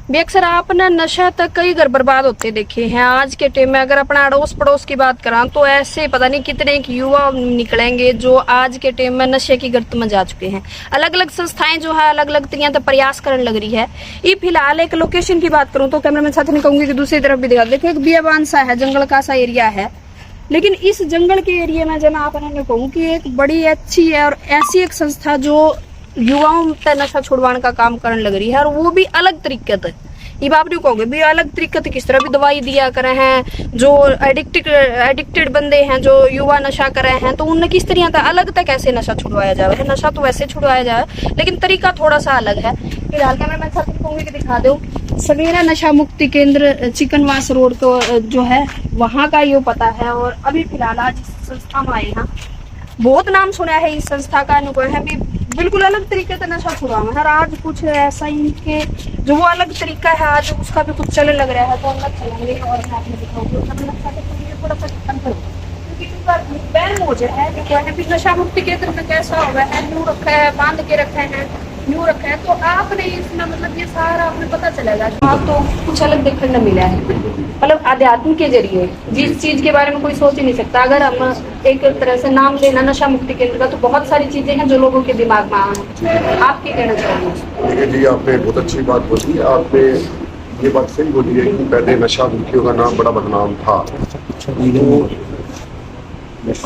भी अक्सर आपने नशा तक कई घर बर्बाद होते देखे हैं। आज के टाइम में अगर अपना अड़ोस पड़ोस की बात करा तो ऐसे पता नहीं कितने युवा निकलेंगे जो आज के टाइम में नशे की गर्त में जा चुके हैं। अलग अलग संस्थाएं जो है अलग अलग तरीके से प्रयास करने लग रही है। ये फिलहाल एक लोकेशन की बात करूं तो कैमरामैन साथी ने कहूंगी कि दूसरी तरफ भी दिखा देखो, एक बियाबान सा है, जंगल का सा एरिया है। लेकिन इस जंगल के एरिया में जब मैं आपने कहूँ कि एक बड़ी अच्छी है और ऐसी एक संस्था जो युवाओं पे नशा छुड़वाने का काम करने लग रही है, और वो भी अलग तरीके से। ये आप नहीं कहोगे भी अलग तरीके से किस तरह भी दवाई दिया करे हैं, जो एडिक्टेड बंदे हैं, जो युवा नशा कर रहे हैं, तो उनने किस तरह का अलग तक कैसे नशा छुड़वाया जाए। नशा तो वैसे छुड़वाया जाए लेकिन तरीका थोड़ा सा अलग है। फिलहाल का मैं साथ कहूंगी कि दिखा दो सवेरा नशा मुक्ति केंद्र चिकनवास रोड को जो है वहां का ये पता है। और अभी फिलहाल आज इस संस्था में आए हैं, बहुत नाम सुना है इस संस्था का, अनुभव है भी बिल्कुल अलग तरीके से नशा छुड़ाना है। और आज कुछ ऐसा ही के जो वो अलग तरीका है आज उसका भी कुछ चलने लग रहा है, तो अलग चलेंगे और मैं आपने दिखाऊंगी थोड़ा सा क्योंकि बैन हो जाए है भी नशा मुक्ति केंद्र में कैसा हुआ है, न्यू रखा है, बांध के रखे हैं, न्यू रखा है, तो आपने इसमें मतलब ये सारा आपने पता चलेगा। आप तो कुछ अलग देखने को मिला है, मतलब आध्यात्म के जरिए जिस चीज के बारे में कोई सोच ही नहीं सकता। अगर हम एक तरह से नाम लेना नशा मुक्ति केंद्र का तो बहुत सारी चीजें हैं जो लोगों के दिमाग में आए। आप क्या कहना चाहेंगे? जी, आपने बहुत अच्छी बात बोली। आपने ये बात सही बोली है कि पहले नशा मुक्तियों का नाम बड़ा बदनाम था। तो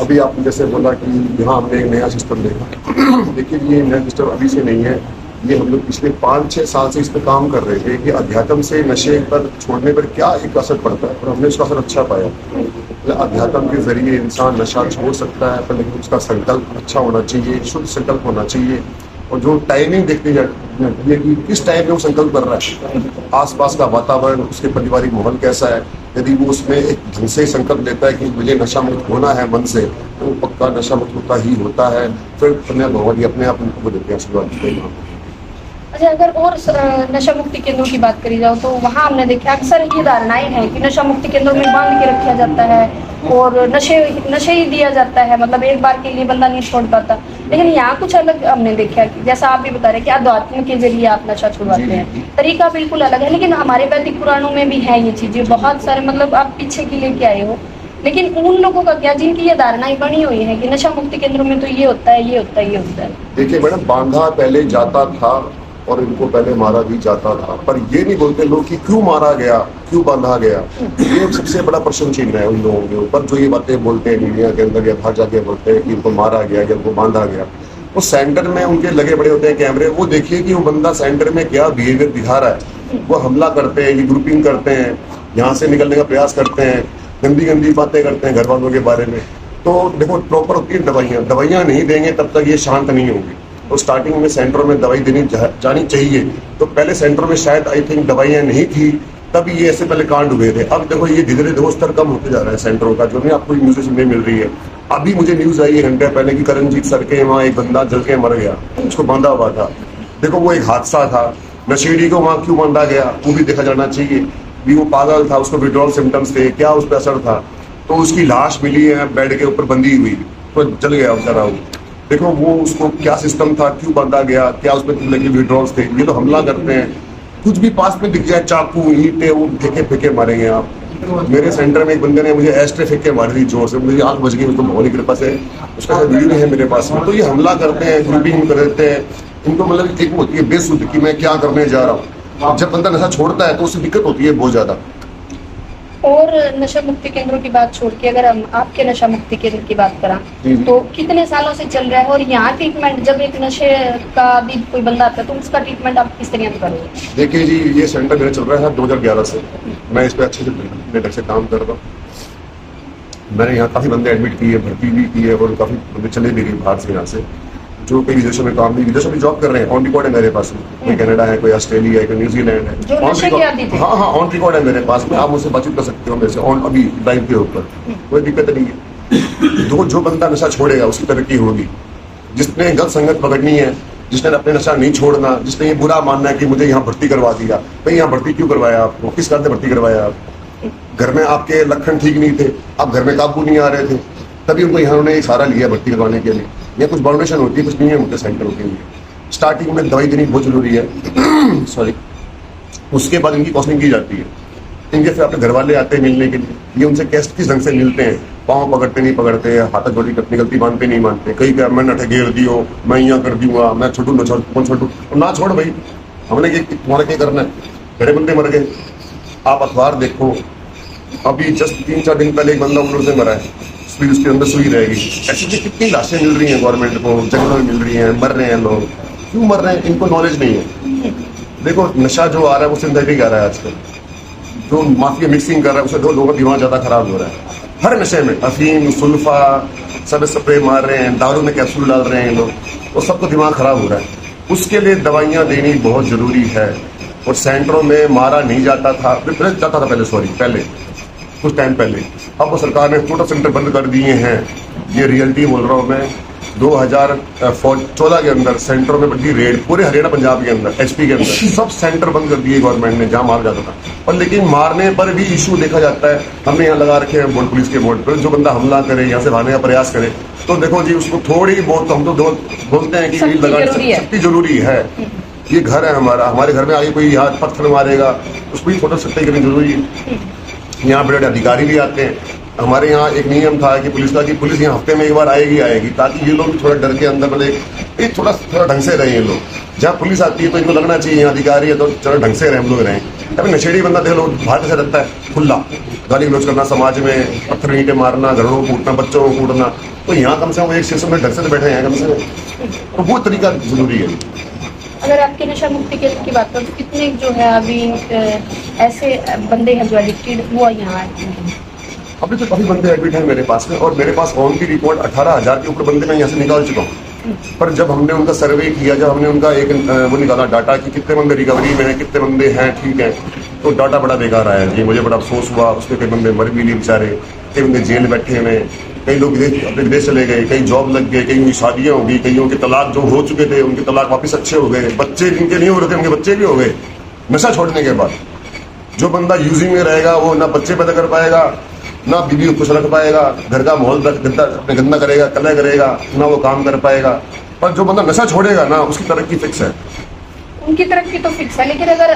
अभी आपने जैसे बोला कि यहाँ हमने एक नया सिस्टम देखा। देखिए, ये नया सिस्टम अभी से नहीं है, ये हम लोग पिछले 5-6 साल से इस पर काम कर रहे थे कि अध्यात्म से नशे पर छोड़ने पर क्या एक असर पड़ता है, और हमने उसका असर अच्छा पाया। अध्यात्म के जरिए इंसान नशा छोड़ सकता है, पर लेकिन उसका संकल्प अच्छा होना चाहिए, शुद्ध संकल्प होना चाहिए। और जो टाइमिंग देखनी जाती है कि किस टाइम में वो संकल्प कर रहा है, आसपास का वातावरण, उसके पारिवारिक माहौल कैसा है। यदि वो उसमें एक ढंग से संकल्प लेता है कि मुझे नशा मुक्त होना है मन से, तो वो पक्का नशा मुक्त होता ही होता है। फिर भगवान जी अपने आप उनको देते हैं आशीर्वाद। अच्छा, अगर और नशा मुक्ति केंद्रों की बात करी जाओ तो वहाँ हमने देखा अक्सर ये धारणाएं हैं कि नशा मुक्ति केंद्रों में बांध के रखा जाता है और नशे ही दिया जाता है, मतलब एक बार के लिए बंदा नहीं छोड़ पाता। लेकिन यहाँ कुछ अलग हमने देखा कि जैसा आप भी बता रहे कि अध्यात्म के जरिए आप नशा छुड़वाते हैं, तरीका बिल्कुल अलग है। लेकिन हमारे वैदिक पुराणों में भी है ये चीजें बहुत सारे, मतलब आप पीछे की लेके आए हो। लेकिन उन लोगों का क्या जिनकी ये धारणाएं बनी हुई है कि नशा मुक्ति केंद्रों में तो ये होता है, ये होता है, ये होता है। देखिए मैडम, बांधा पहले जाता था और इनको पहले मारा भी जाता था, पर ये नहीं बोलते लोग कि क्यों मारा गया, क्यों बांधा गया। ये सबसे बड़ा प्रश्न चिन्ह है उन लोगों के ऊपर जो ये बातें बोलते हैं मीडिया के अंदर या बाहर जाके बोलते हैं कि इनको मारा गया या इनको बांधा गया। वो सेंटर में उनके लगे बड़े होते हैं कैमरे, वो देखिए कि वो बंदा सेंटर में क्या बिहेवियर दिखा रहा है। वो हमला करते हैं, ये ग्रुपिंग करते हैं, यहाँ से निकलने का प्रयास करते हैं, गंदी गंदी बातें करते हैं घर वालों के बारे में। तो देखो, प्रॉपर होती है दवाइयाँ नहीं देंगे तब तक ये शांत नहीं होगी। तो स्टार्टिंग में सेंटर में दवाई देनी जानी चाहिए। तो पहले सेंटर में शायद आई थिंक दवाइयाँ नहीं थी, तब ये ऐसे पहले कांड हुए थे। अब देखो ये धीरे धीरे स्तर कम होते जा रहा है सेंटरों का, जो नहीं आपको न्यूज सुनने मिल रही है। अभी मुझे न्यूज आई है घंटे पहले कि करणजीत सर के वहाँ एक बंदा जल के मर गया, उसको बांधा हुआ था। देखो वो एक हादसा था। नशेड़ी को वहाँ क्यों बांधा गया वो भी देखा जाना चाहिए। भी वो पागल था, उसको विड्रॉल सिम्टम्स थे, क्या उस पर असर था। तो उसकी लाश मिली है बेड के ऊपर बंधी हुई, तो जल गया बेचारा। देखो वो उसको क्या सिस्टम था, क्यों बांधा गया, क्या उसमें लगे विड्रॉल्स थे। ये तो हमला करते हैं, कुछ भी पास में दिख जाए, चाकू ईंटें वो फेंके मारेंगे आप। मेरे सेंटर में एक बंदे ने मुझे एस्ट्रे फेंक के मार दी जोर से, मुझे आंख बच गई, उसको भगवान की कृपा से उसका वीडियो है मेरे पास में। तो ये हमला करते हैं, ग्रुपिंग कर देते हैं। इनको मतलब एक होती है बेसुध कि मैं क्या करने जा रहा हूँ। जब बंदा नशा छोड़ता है तो उससे दिक्कत होती है बहुत ज्यादा। और नशा मुक्ति केंद्रों की बात छोड़ के अगर हम आपके नशा मुक्ति केंद्र की बात करें तो कितने सालों से चल रहा है, और यहाँ ट्रीटमेंट जब एक नशे का भी कोई बंदा आता है तो उसका ट्रीटमेंट आप किस तरह करोगे? देखिए जी, ये सेंटर मेरा चल रहा है 2011 से। मैं इस पर अच्छे से काम कर रहा हूँ। मैंने यहाँ काफी बंदे एडमिट किए, भर्ती भी की है, और काफी बंदे चले भी गए बाहर से यहाँ से, जो कई विदेशों में काम भी, विदेशों में जॉब कर रहे हैं। ऑन रिकॉर्ड है मेरे पास में, कोई कनाडा है, कोई ऑस्ट्रेलिया है, कोई न्यूजीलैंड है। हाँ, ऑन रिकॉर्ड है मेरे पास में। आप मुझसे बातचीत कर सकते हो मेरे से ऑन अभी लाइव के ऊपर, कोई दिक्कत नहीं है। जो बंदा नशा छोड़ेगा उसकी तरक्की होगी। जिसने गलत संगत पकड़नी है, जिसने अपने नशा नहीं छोड़ना, जिसने ये बुरा मानना है कि मुझे यहाँ भर्ती करवा दिया, भाई यहाँ भर्ती क्यों करवाया आपको, किस कारण से भर्ती करवाया आप? घर में आपके लक्षण ठीक नहीं थे, आप घर में काबू नहीं आ रहे थे, तभी उनको यहाँ उन्होंने सहारा लिया भर्ती करवाने के लिए। या कुछ बाउंडेशन होती है, कुछ नहीं है उनके सेंटरों के लिए। स्टार्टिंग में दवाई देनी बहुत जरूरी है। सॉरी, उसके बाद इनकी काउंसलिंग की जाती है। इनके फिर अपने घर वाले आते हैं मिलने के लिए, ये उनसे किस ढंग से मिलते हैं, पाँव पकड़ते नहीं पकड़ते, हाथ जोड़ी अपनी गलती मानते नहीं मानते, कई क्या मैं नठे घेर दियो, मैं यहाँ कर दूंगा, मैं छोटू न छोड़, कौन छोटू, ना छोड़ भाई, हमने तुम्हारा क्या करना है, मेरे बंदे मर गए। आप अखबार देखो, अभी जस्ट 3-4 दिन पहले एक बंदा उम्र से मरा है, फिर उसके अंदर सुई रहेगी। ऐसी भी कितनी लाशें मिल रही हैं गवर्नमेंट को, जंगलों में मिल रही हैं, मर रहे हैं लोग, क्यों मर रहे हैं, इनको नॉलेज नहीं है। देखो नशा जो आ रहा है वो सिंथेटिक आ रहा है आजकल, जो माफिया मिक्सिंग कर रहा है उससे दो लोगों का दिमाग ज्यादा खराब हो रहा है। हर नशे में अफीम, सुल्फा, सब स्प्रे मार रहे हैं, दारू में कैप्सूल डाल रहे हैं लोग, तो सबको दिमाग खराब हो रहा है। उसके लिए दवाइयाँ देनी बहुत जरूरी है। और सेंटरों में मारा नहीं जाता था, जाता था पहले कुछ टाइम पहले, अब वो सरकार ने टोटल सेंटर बंद कर दिए हैं। ये रियलिटी बोल रहा हूँ मैं। 2014 के अंदर सेंटरों में बढ़ी रेड, पूरे हरियाणा पंजाब के अंदर, एचपी के अंदर सब सेंटर बंद कर दिए गवर्नमेंट ने जहाँ मारा जाता था। पर लेकिन मारने पर भी इशू देखा जाता है। हमने यहाँ लगा रखे हैं बोर्ड, पुलिस के बोर्ड पर, जो बंदा हमला करे, यहाँ से भागने का प्रयास करे, तो देखो जी उसको थोड़ी बहुत, हम तो बोलते हैं कि सख्ती जरूरी है। ये घर है हमारे घर में आगे कोई यहाँ पत्थर मारेगा, उसको भी फोटो सख्ती करनी जरूरी है। यहाँ बड़े अधिकारी भी आते हैं। हमारे यहाँ एक नियम था कि पुलिस का, कि पुलिस यहाँ हफ्ते में एक बार आएगी, ताकि ये लोग थोड़ा डर के अंदर मतलब थोड़ा ढंग से रहे। ये लोग जहाँ पुलिस आती है तो इनको लगना चाहिए यहाँ अधिकारी है तो चलो ढंग से रहे, हम लोग रहें। अभी नशेड़ी बंदा देख लो बाहर से रहता है खुला, गाली गलौज करना, समाज में पत्थर ईंटें मारना, घरों को कूटना, बच्चों को कूटना, तो यहाँ कम से कम एक स्टेशन में ढंग से बैठे हैं कम से कम, तो वो तरीका जरूरी है। अगर आपके नशा मुक्ति केंद्र की बात करें तो कितने जो है अभी ऐसे बंदे हैं जो एडिक्टेड वो यहाँ आते हैं? अभी तो काफी बंदे एडमिट हैं मेरे पास में, और मेरे पास ऑन की रिपोर्ट 18,000 के ऊपर बंदे मैं यहाँ से निकाल चुका हूँ। पर जब हमने उनका सर्वे किया, जब हमने उनका एक वो निकाला डाटा कि कितने बंदे रिकवरी में हैं, कितने बंदे हैं ठीक है, तो डाटा बड़ा बेकार आया जी। मुझे बड़ा अफसोस हुआ, उसमें कई बंदे मर भी नहीं बेचारे, कई बंदे जेल बैठे हुए, कई लोग अपने विदेश चले गए, कई जॉब लग गए, कई की शादियां हो गई, कईयों के तलाक जो हो चुके थे उनके तलाक वापस अच्छे हो गए, बच्चे जिनके नहीं हो रहे थे उनके बच्चे भी हो गए नशा छोड़ने के बाद। जो बंदा यूजिंग में रहेगा वो ना बच्चे पैदा कर पाएगा, ना बीवी को खुश रख पाएगा, घर का माहौल गंदा करेगा, कलह करेगा, ना वो काम कर पाएगा। पर जो बंदा नशा छोड़ेगा ना उसकी तरक्की फिक्स है। उनकी तरक्की तो फिक्स है, लेकिन अगर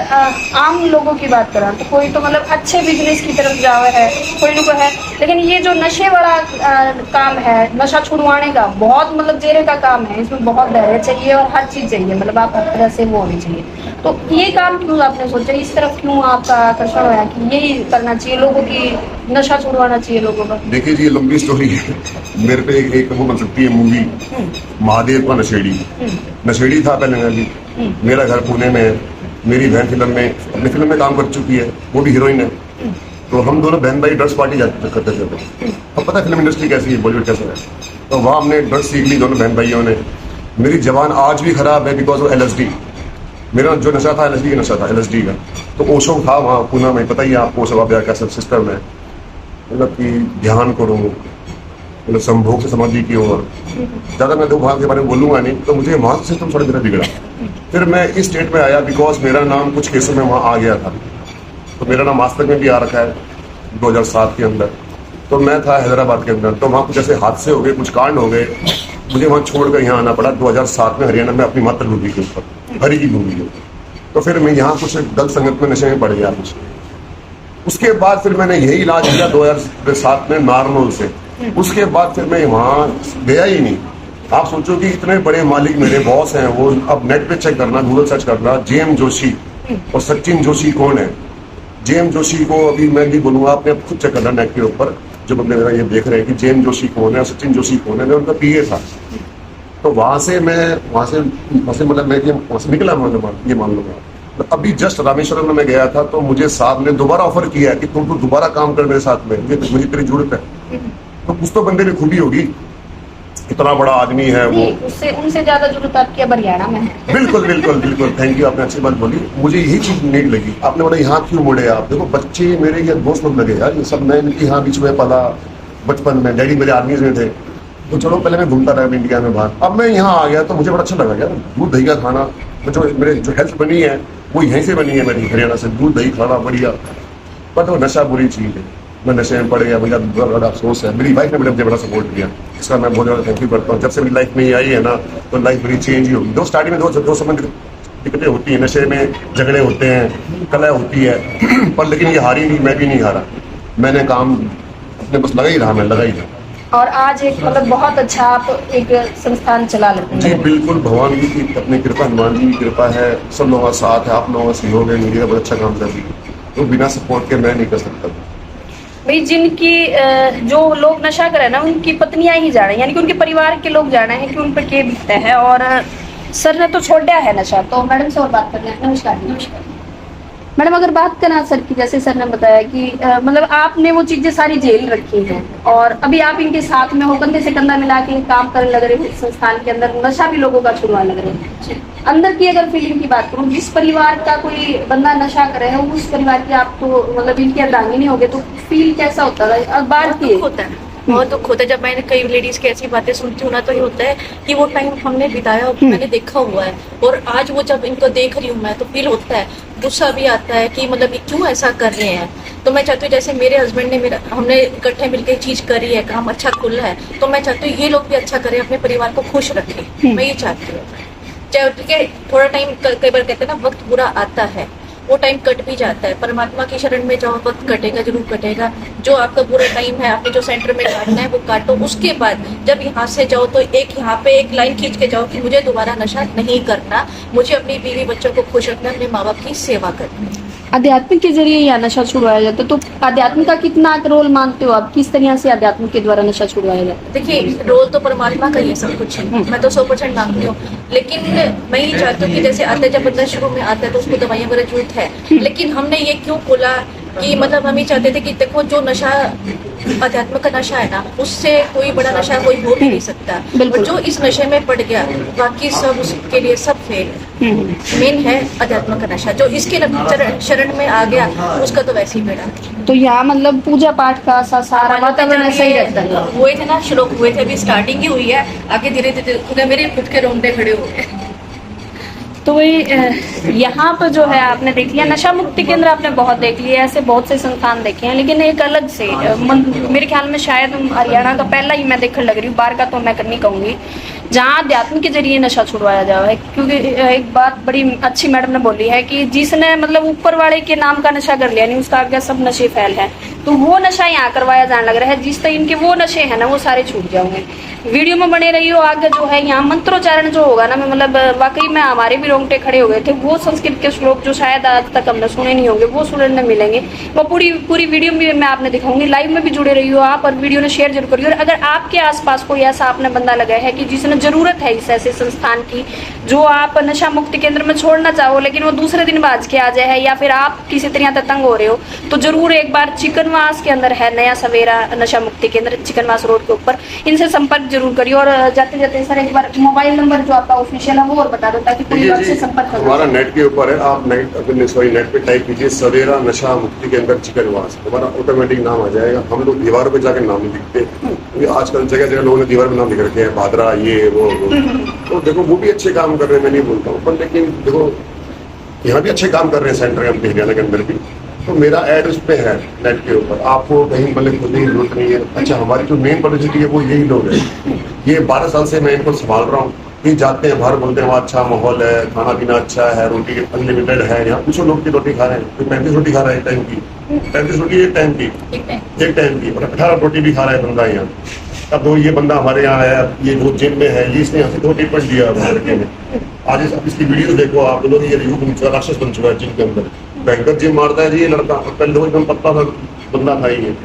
आम लोगों की बात करें तो कोई तो मतलब अच्छे बिजनेस की तरफ जा रहा है, कोई ना कोई है, लेकिन ये जो नशे वाला काम है, नशा छुड़वाने का बहुत मतलब जेरे का काम है, इसमें बहुत धैर्य चाहिए और हर चीज चाहिए, मतलब आप हर तरह से वो होनी चाहिए। तो ये काम क्यों आपने सोचा, इस तरफ क्यों आपका आकर्षण हुआ कि यही करना चाहिए लोगों की, नशा छुड़वाना चाहिए लोगों का? देखिए जी, लंबी स्टोरी है। मेरे पे एक वो बन सकती है मूवी, महादेव का नशेड़ी। नशेड़ी था पहले मैं भी, मेरा घर पुणे में है, मेरी बहन अपनी फिल्म में काम कर चुकी है, वो भी हीरोइन है। तो हम दोनों बहन भाई ड्रग्स पार्टी करते थे। अब पता है फिल्म इंडस्ट्री कैसी है, बॉलीवुड कैसा है, तो वहाँ हमने ड्रग्स सीख ली दोनों बहन भाइयों ने। मेरी जबान आज भी खराब है बिकॉज ऑफ LSD। मेरा जो नशा था LSD का नशा था, LSD का। तो ओशो था वहाँ पुणे में, पता ही है आपको सब क्या सब सिस्टम है, मतलब कि ध्यान करो, मतलब संभोग से समाधि की ओर। ज़्यादा मैं दो भाग के बारे में बोलूँगा नहीं, तो मुझे वहाँ से सिस्टम थोड़ा मेरा बिगड़ा। फिर मैं इस स्टेट में आया बिकॉज मेरा नाम कुछ केसों में वहाँ आ गया था, तो मेरा नाम आज तक में भी आ रखा है 2007 के अंदर। तो मैं था हैदराबाद के अंदर, तो वहाँ कुछ ऐसे हादसे हो गए, कुछ कांड हो गए, मुझे वहाँ छोड़कर यहाँ आना पड़ा 2007 में हरियाणा में, अपनी मातृभूमि के ऊपर, हरी की भूमि के। तो फिर मैं यहाँ कुछ गलत संगत में, नशे में पड़ गया कुछ। उसके बाद फिर मैंने यही इलाज किया 2007 में नारनौल से। उसके बाद फिर मैं वहाँ गया ही नहीं। आप सोचो कि इतने बड़े मालिक मेरे बॉस हैं, वो अब नेट पे चेक करना, गूगल सर्च करना, JM जोशी और सचिन जोशी कौन है। JM जोशी को अभी मैं भी बोलूँगा, आपने खुद चेक करना नेट के ऊपर, जो बंदे मेरा ये देख रहे हैं कि JM जोशी कौन है, सचिन जोशी कौन है। मैं उनका PA था। तो वहाँ से मतलब मैं वहाँ से निकला, ये मान लूँगा। अभी जस्ट रामेश्वरम में मैं गया था, तो मुझे साहब ने दोबारा ऑफर किया कि तुम तो दोबारा काम कर मेरे साथ में, मुझे तेरी जरूरत है। तो कुछ तो बंदे में खूबी होगी, इतना बड़ा आदमी है वो, उससे उनसे ज्यादा जरूरत आपकी हरियाणा में है। बिल्कुल बिल्कुल बिल्कुल, थैंक यू, आपने अच्छी बात बोली। मुझे यही चीज नीड लगी। आपने बोला यहाँ क्यों मुड़े आप, देखो बच्चे मेरे ये दोस्त लोग लगे यार, ये सब मैं इनकी यहाँ बीच में पला बचपन में, डैडी मेरे आर्मी में थे, तो चलो पहले मैं घूमता रहा इंडिया में बाहर। अब मैं यहाँ आ गया तो मुझे बड़ा अच्छा लगा यार, दूध दही का खाना, जो मेरे जो हेल्थ बनी है वो यहीं से बनी है मेरी, हरियाणा से, दूध दही खाना बढ़िया। बट वो नशा बुरी चीज है, मैं नशे में पड़ गया, भैया बड़ा अफसोस है। मेरी वाइफ ने मुझे बड़ा सपोर्ट किया, इसका मैं बहुत ज़्यादा थैंक यू करता हूँ। जब से मेरी लाइफ में ये आई है ना, तो लाइफ बड़ी चेंज ही होगी। दो स्टार्टिंग में दो संबंध दिक्कतें होती हैं, नशे में झगड़े होते हैं, कलह होती है, पर लेकिन ये हारी नहीं, मैं भी नहीं हारा। मैंने काम अपने बस लगा ही रहा, मैं लगा ही रहा। और आज एक मतलब बहुत अच्छा आप एक संस्थान चला लेते हैं। जी बिल्कुल, भगवान जी की अपनी कृपा, हनुमान जी की कृपा है, सब लोगों का साथ है, आप लोगों का सहयोग है, मीडिया बहुत अच्छा काम कर रही है, तो बिना सपोर्ट के मैं नहीं कर सकता। भाई जिनकी जो लोग नशा करे ना उनकी पत्नियां ही जा रही हैं, यानी कि उनके परिवार के लोग जा रहे हैं कि उन पर क्या बीतता है। और सर ने तो छोड़ दिया है नशा, तो मैडम से और बात करते हैं। नमस्कार। नमस्कार मैडम, अगर बात करें सर की, जैसे सर ने बताया कि मतलब आपने वो चीजें सारी जेल रखी हैं और अभी आप इनके साथ में हो, कंधे से कंधा मिला के काम करने लग रहे हैं संस्थान के अंदर, नशा भी लोगों का छुड़वाने लग रहे हैं। अंदर की अगर फीलिंग की बात करूं, जिस परिवार का कोई बंदा नशा करे है उस परिवार की आप तो मतलब इनकी अर्धांगिनी हो गए, तो फील कैसा होता है? अब बात की होता है, बहुत दुख होता है। जब मैंने कई लेडीज की ऐसी बातें सुनती हूँ ना, तो ये होता है कि वो टाइम हमने बिताया और मैंने देखा हुआ है, और आज वो जब इनको देख रही हूँ मैं, तो फील होता है, गुस्सा भी आता है कि मतलब ये क्यों ऐसा कर रहे हैं। तो मैं चाहती हूँ जैसे मेरे हस्बैंड ने हमने इकट्ठे मिलकर चीज करी है, काम अच्छा खुला है, तो मैं चाहती हूँ ये लोग भी अच्छा करें, अपने परिवार को खुश रखें। मैं ये चाहती हूँ। चाहे ठीक है, थोड़ा टाइम कई बार कहते हैं ना, वक्त बुरा आता है, वो टाइम कट भी जाता है। परमात्मा की शरण में जाओ, वक्त कटेगा, जरूर कटेगा। जो आपका बुरा टाइम है, आपने जो सेंटर में काटना है वो काटो। उसके बाद जब यहाँ से जाओ तो एक यहाँ पे एक लाइन खींच के जाओ कि मुझे दोबारा नशा नहीं करना, मुझे अपनी बीवी बच्चों को खुश रखना, अपने माँ बाप की सेवा करनी है। आध्यात्मिक के जरिए या नशा छुड़वाया जाता है, तो आध्यात्मिक का कितना रोल मानते हो आप? किस तरह से आध्यात्मिक के द्वारा नशा छुड़वाया जाता है? देखिए, रोल तो परमात्मा का ही है सब कुछ, मैं तो 100% मानती हूँ। लेकिन मैं ये चाहती हूँ कि जैसे आता जब बंदा शुरू में आता है तो उसको दवाइयाँ वगैरह जरूरत है, लेकिन हमने ये क्यों खोला कि मतलब हम ये चाहते थे कि देखो जो नशा अध्यात्म का नशा है ना, उससे कोई बड़ा नशा कोई हो भी नहीं सकता। और जो इस नशे में पड़ गया, बाकी सब उसके लिए सब फेल है। मेन है अध्यात्म का नशा, जो इसके शरण में आ गया उसका तो वैसे ही बेड़ा। तो यहाँ मतलब पूजा पाठ का सारा वातावरण सही रहता है। हुए थे ना, श्लोक हुए थे, अभी स्टार्टिंग ही हुई है, आगे धीरे धीरे मेरे खुद के रोंगटे खड़े हो गए। तो वही यहाँ पर जो है आपने देख लिया, नशा मुक्ति केंद्र आपने बहुत देख लिया, ऐसे बहुत से संस्थान देखे हैं, लेकिन एक अलग से मेरे ख्याल में शायद हरियाणा का पहला ही मैं देखने लग रही हूँ, बाहर का तो मैं नहीं कहूँगी, जहाँ अध्यात्म के जरिए नशा छुड़वाया जा रहा है। क्योंकि एक बात बड़ी अच्छी मैडम ने बोली है कि जिसने मतलब ऊपर वाले के नाम का नशा कर लिया, नहीं उसका आगे सब नशे फैल है, तो वो नशा यहाँ करवाया जाने लग रहा है। जिस तरह इनके वो नशे हैं ना, वो सारे छूट जाओगे। वीडियो में बने रही हो, आगे जो है यहाँ मंत्रोच्चारण जो होगा ना, मैं मतलब वाकई में हमारे भी रोंगटे खड़े हो गए थे। वो संस्कृत के श्लोक जो शायद आज तक हमने सुने नहीं होंगे, वो सुनने मिलेंगे। वो पूरी वीडियो में मैं आपने दिखाऊंगी, लाइव में भी जुड़े रही हो आप, और वीडियो ने शेयर जरूर करिए। और अगर आपके आसपास कोई ऐसा आपने बंदा लगा है कि जिसने जरूरत है इस ऐसे संस्थान की, जो आप नशा मुक्ति केंद्र में छोड़ना चाहो, लेकिन वो दूसरे दिन बाज के आ जाए, या फिर आप किसी तरह तंग हो रहे हो, तो जरूर एक बार चिकनवास के अंदर है नया सवेरा नशा मुक्ति केंद्र, चिकनवास रोड के ऊपर, इनसे संपर्क जरूर करिए। और जाते जाते सर एक बार मोबाइल नंबर जो आपका ऑफिशियल है वो और बता दो, ताकि कोई आपसे संपर्क कर। हमारा नेट के ऊपर है, आप नेट पे टाइप कीजिए सवेरा नशा मुक्ति के अंदर चिकनवास, हमारा ऑटोमेटिक नाम आ जाएगा। हम लोग दीवारों पे जाकर नाम नहीं लिखते, क्योंकि आजकल जगह जगह लोगों ने दीवार पे नाम लिख रखे हैं, भादरा ये वो। तो देखो वो भी अच्छे काम कर रहे हैं, मैं नहीं बोलता हूँ, पर लेकिन देखो यहाँ भी अच्छे काम कर रहे हैं सेंटर हरियाणा के अंदर भी। तो मेरा एड उस पे है नेट के ऊपर, आपको कहीं मतलब खुद की जरूरत नहीं है। अच्छा, हमारी जो मेन पब्लिसिटी है वो यही लोग हैं। ये 12 साल से मैं इनको संभाल रहा हूँ। ये जाते हैं बाहर, बोलते हैं वहाँ अच्छा माहौल है, खाना पीना अच्छा है, रोटी अनलिमिटेड है। यहाँ कुछ लोग की रोटी खा रहे हैं, कोई 35 रोटी खा रहा है एक टाइम की, 35 रोटी एक टाइम की, और 18 रोटी भी खा रहा है बंदा यहाँ। अब तो ये बंदा हमारे यहाँ आया, ये वो जिम में है, ये इसने यहाँ से 2 टिप्पण दिया लड़के ने। आज इसकी वीडियो देखो आप लोग, ये रिव्यू बन चुका, राक्षस बन चुका है जिम के अंदर, भयंकर जिम मारता है जी ये लड़का। पहले लोग एकदम पत्ता था बंदा था ही।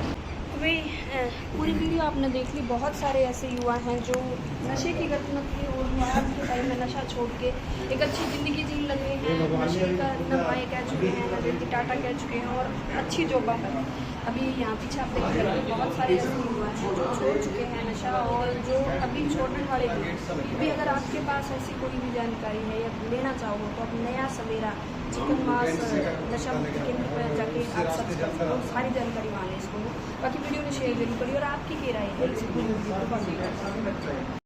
पूरी वीडियो आपने देख ली। बहुत सारे ऐसे युवा हैं जो नशे की लत में थे और वो आज के टाइम में नशा छोड़ के एक अच्छी ज़िंदगी जीने लगे हैं। नशे का नमाए कह चुके हैं, रजत टाटा कह चुके हैं, और अच्छी जॉबा पर है। अभी यहाँ पीछे आप देख रहे हैं बहुत सारे ऐसे युवा हैं जो छोड़ चुके हैं नशा, और जो अभी छोड़ने वाले भी। अगर आपके पास ऐसी कोई भी जानकारी है या लेना चाहो तो आप नया सवेरा चिकनवास नशा मुक्ति केंद्र पर जाके आप सर्च कर सकते हो, सारी जानकारी वहाँ ले इसको। बाकी वीडियो में शेयर जरूर करिए, और आपकी क्या राय है इस वीडियो को।